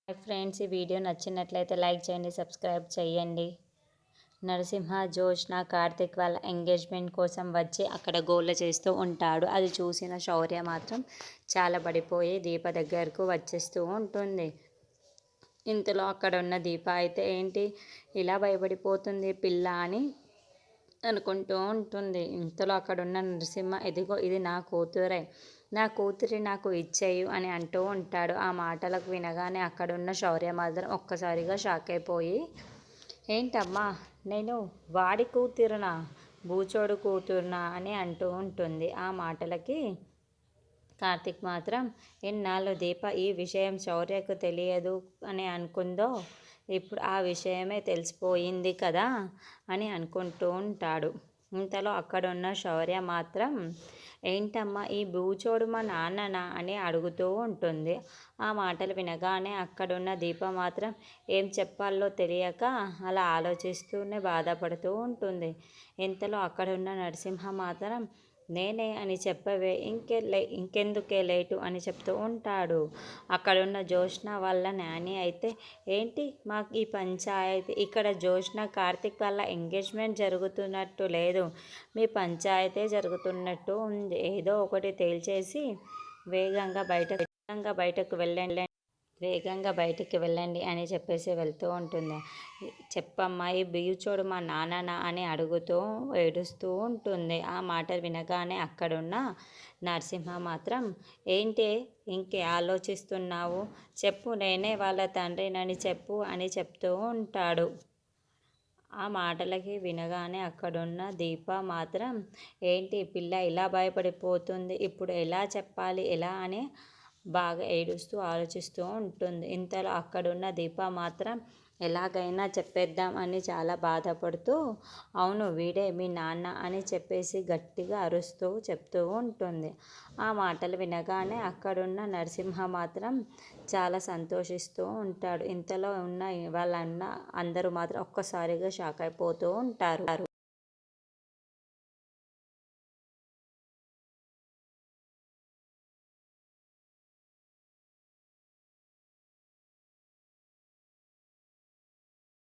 Hi friends, ఈ video నచ్చినట్లయితే like చేయండి, సబ్స్క్రైబ్ చేయండి. నరసింహ జోష్న కార్తిక్ వాళ్ళ ఎంగేజ్మెంట్ కోసం వచ్చి అక్కడ గోల చేస్తూ ఉంటాడు. అది చూసిన శౌర్య మాత్రం చాలా పడిపోయి దీప దగ్గరకు వచ్చేస్తూ ఉంటుంది. ఇంతలో అక్కడ ఉన్న దీప అయితే ఏంటి ఇలా భయపడిపోతుంది పిల్ల అని అనుకుంటూ ఉంటుంది. ఇంతలో అక్కడున్న నరసింహ, ఇదిగో ఇది నా కూతురే, నా కూతురి నాకు ఇచ్చేయు అని అంటూ ఉంటాడు. ఆ మాటలకు వినగానే అక్కడున్న శౌర్య మాత్రం ఒక్కసారిగా షాక్ అయిపోయి, ఏంటమ్మా నేను వాడి కూతురునా, బూచోడు కూతురునా అని అంటూ ఉంటుంది. ఆ మాటలకి కార్తిక్ మాత్రం, ఎన్నాళ్ళు దీప ఈ విషయం శౌర్యకు తెలియదు అని అనుకుందో ఇప్పుడు ఆ విషయమే తెలిసిపోయింది కదా అని అనుకుంటూ ఉంటాడు. ఇంతలో అక్కడున్న శౌర్య మాత్రం, ఏంటమ్మా ఈ బూచోడు మా నాన్ననా అని అడుగుతూ ఉంటుంది. ఆ మాటలు వినగానే అక్కడున్న దీప మాత్రం ఏం చెప్పాలో తెలియక అలా ఆలోచిస్తూనే బాధపడుతూ ఉంటుంది. ఇంతలో అక్కడున్న నరసింహ మాత్రం, నేనే అని చెప్పవే, ఇంకెందుకే లేటు అని చెప్తూ ఉంటాడు. అక్కడున్న జోష్న వాళ్ళ నాని అయితే, ఏంటి మాకు ఈ పంచాయతీ, ఇక్కడ జోష్న కార్తిక్ వాళ్ళ ఎంగేజ్మెంట్ జరుగుతున్నట్టు లేదు, మీ పంచాయతీ జరుగుతున్నట్టు ఉంది, ఏదో ఒకటి తేల్చేసి వేగంగా బయటకు వెళ్ళండి అని చెప్పేసి వెళ్తూ ఉంటుంది. చెప్పమ్మా ఈ బీచోడు మా నాన్ననా అని అడుగుతూ ఏడుస్తూ ఉంటుంది. ఆ మాటలు వినగానే అక్కడున్న నరసింహ మాత్రం, ఏంటి ఇంకే ఆలోచిస్తున్నావు, చెప్పు, నేనే వాళ్ళ తండ్రినని చెప్పు అని చెప్తూ ఉంటాడు. ఆ మాటలకి వినగానే అక్కడున్న దీప మాత్రం, ఏంటి పిల్ల ఇలా భయపడిపోతుంది, ఇప్పుడు ఎలా చెప్పాలి ఎలా అని బాగా ఏడుస్తూ ఆలోచిస్తూ ఉంటుంది. ఇంతలో అక్కడున్న దీప మాత్రం ఎలాగైనా చెప్పేద్దాం అని చాలా బాధపడుతూ, అవును వీడే మీ నాన్న అని చెప్పేసి గట్టిగా అరుస్తూ చెప్తూ ఉంటుంది. ఆ మాటలు వినగానే అక్కడున్న నరసింహ మాత్రం చాలా సంతోషిస్తూ ఉంటాడు. ఇంతలో ఉన్న వాళ్ళ అందరూ మాత్రం ఒక్కసారిగా షాక్ అయిపోతూ ఉంటారు.